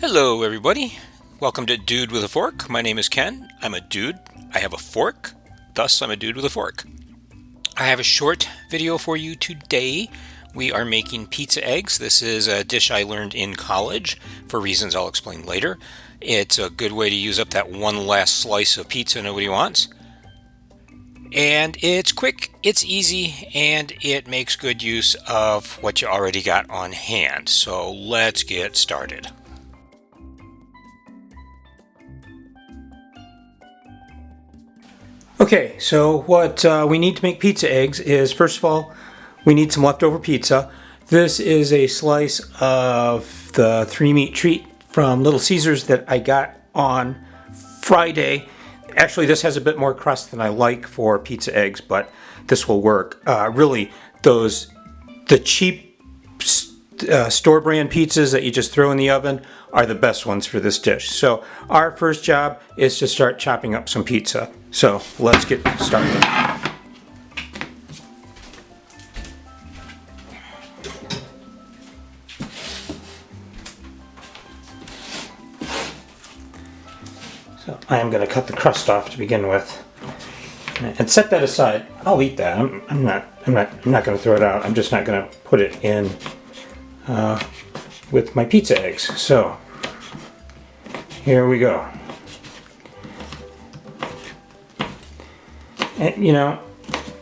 Hello everybody, welcome to Dude with a Fork. My name is Ken. I'm a dude. I have a fork, thus I'm a dude with a fork. I have a short video for you today. We are making pizza eggs. This is a dish I learned in college for reasons I'll explain later. It's a good way to use up that one last slice of pizza nobody wants. And it's quick, it's easy, and it makes good use of what you already got on hand. So let's get started. Okay, so what we need to make pizza eggs is, first of all, we need some leftover pizza. This is a slice of the 3-meat treat from Little Caesars that I got on Friday. Actually, this has a bit more crust than I like for pizza eggs, but this will work. Really, the cheap store brand pizzas that you just throw in the oven are the best ones for this dish. So our first job is to start chopping up some pizza. So let's get started. So I am going to cut the crust off to begin with, and set that aside. I'll eat that. I'm not going to throw it out. I'm just not going to put it in with my pizza eggs. So here we go. And you know,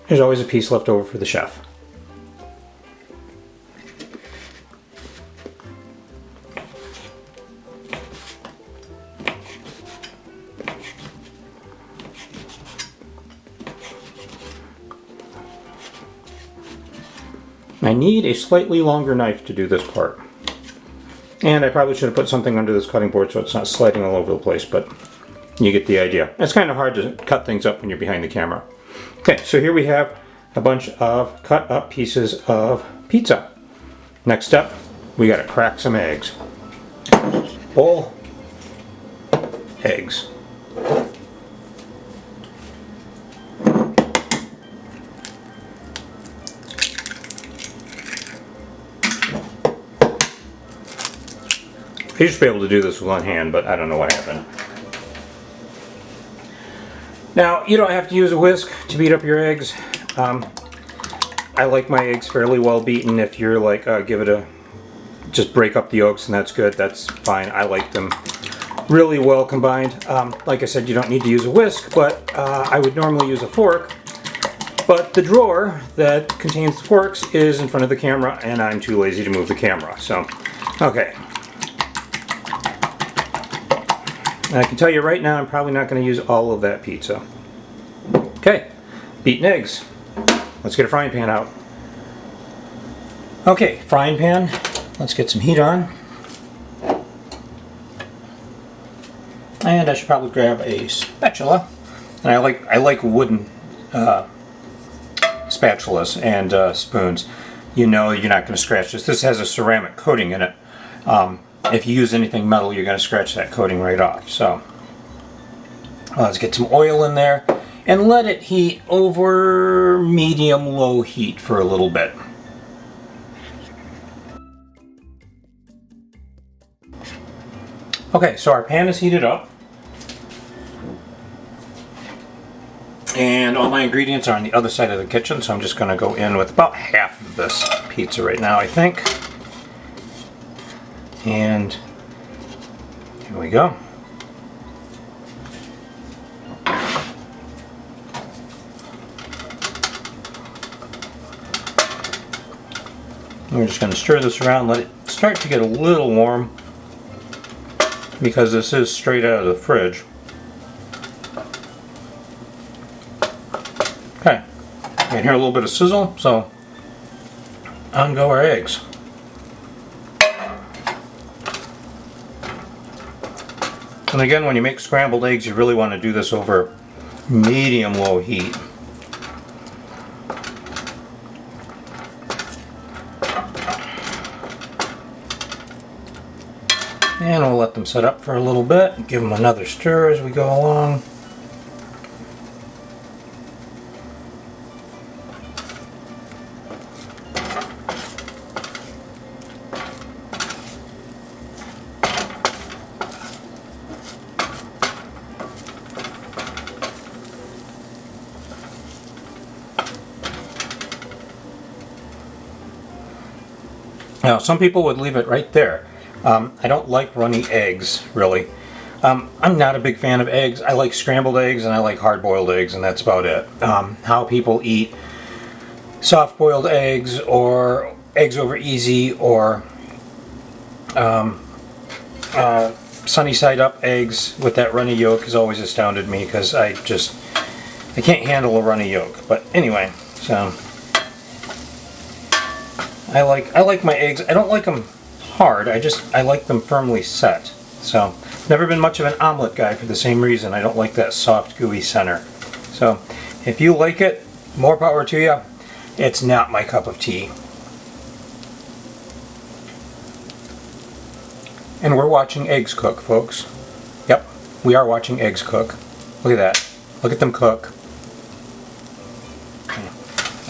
there's always a piece left over for the chef. I need a slightly longer knife to do this part. And I probably should have put something under this cutting board so it's not sliding all over the place, but you get the idea. It's kind of hard to cut things up when you're behind the camera. Okay, so here we have a bunch of cut up pieces of pizza. Next up, we gotta crack some eggs. Whole eggs. I used to be able to do this with one hand, but I don't know what happened. Now, you don't have to use a whisk to beat up your eggs. I like my eggs fairly well beaten. If you're like, just break up the yolks and that's good, that's fine. I like them really well combined. Like I said, you don't need to use a whisk, but I would normally use a fork. But the drawer that contains the forks is in front of the camera, and I'm too lazy to move the camera. So, okay. And I can tell you right now, I'm probably not going to use all of that pizza. Okay, beaten eggs. Let's get a frying pan out. Okay, frying pan. Let's get some heat on. And I should probably grab a spatula. And I like wooden spatulas and spoons. You know you're not going to scratch this. This has a ceramic coating in it. If you use anything metal, you're going to scratch that coating right off. So let's get some oil in there and let it heat over medium-low heat for a little bit. Okay, so our pan is heated up. And all my ingredients are on the other side of the kitchen, so I'm just going to go in with about half of this pizza right now, I think. And here we go. We're just going to stir this around, let it start to get a little warm, because this is straight out of the fridge. Okay, you can hear a little bit of sizzle, so on go our eggs. And again, when you make scrambled eggs, you really want to do this over medium-low heat. And we'll let them set up for a little bit, give them another stir as we go along. Now, some people would leave it right there. I don't like runny eggs, really. I'm not a big fan of eggs. I like scrambled eggs and I like hard-boiled eggs, and that's about it. How people eat soft-boiled eggs or eggs over easy or sunny side up eggs with that runny yolk has always astounded me, because I can't handle a runny yolk. But anyway, so I like my eggs. I don't like them hard. I like them firmly set. So never been much of an omelet guy for the same reason. I don't like that soft gooey center. So if you like it, more power to you. It's not my cup of tea. And we're watching eggs cook, folks. Yep, we are watching eggs cook. Look at that. Look at them cook.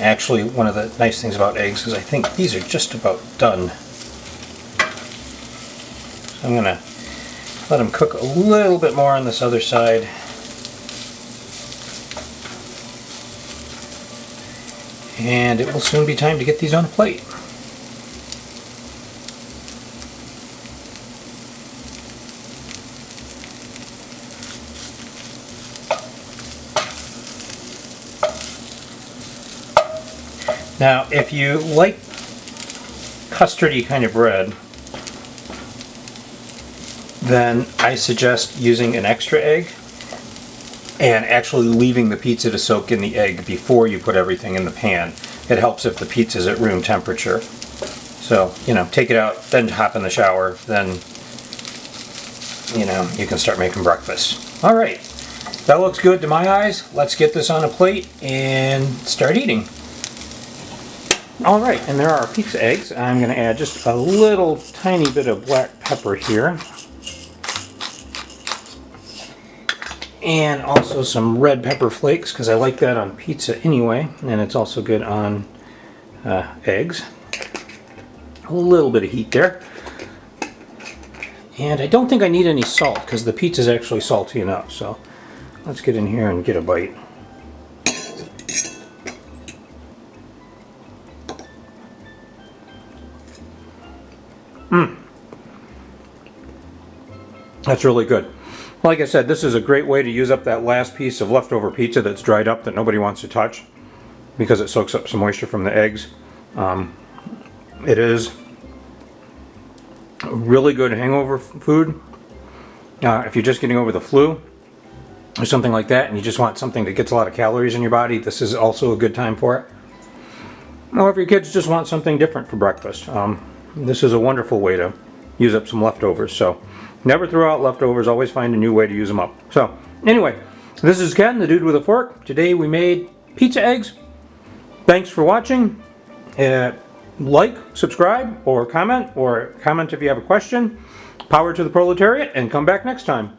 Actually, one of the nice things about eggs is I think these are just about done. So I'm going to let them cook a little bit more on this other side. And it will soon be time to get these on a plate. Now, if you like custardy kind of bread, then I suggest using an extra egg and actually leaving the pizza to soak in the egg before you put everything in the pan. It helps if the pizza's at room temperature. So, take it out, then hop in the shower, then, you can start making breakfast. All right, that looks good to my eyes. Let's get this on a plate and start eating. All right, and there are our pizza eggs. I'm going to add just a little tiny bit of black pepper here. And also some red pepper flakes, because I like that on pizza anyway, and it's also good on eggs. A little bit of heat there. And I don't think I need any salt, because the pizza is actually salty enough. So let's get in here and get a bite. That's really good. Like I said, this is a great way to use up that last piece of leftover pizza that's dried up that nobody wants to touch, because it soaks up some moisture from the eggs. It is a really good hangover food. If you're just getting over the flu or something like that and you just want something that gets a lot of calories in your body, this is also a good time for it. Or if your kids just want something different for breakfast, this is a wonderful way to use up some leftovers. So never throw out leftovers, always find a new way to use them up. So anyway, this is Ken, the dude with a fork. Today we made pizza eggs. Thanks for watching. Like, subscribe, or comment if you have a question. Power to the proletariat, and come back next time.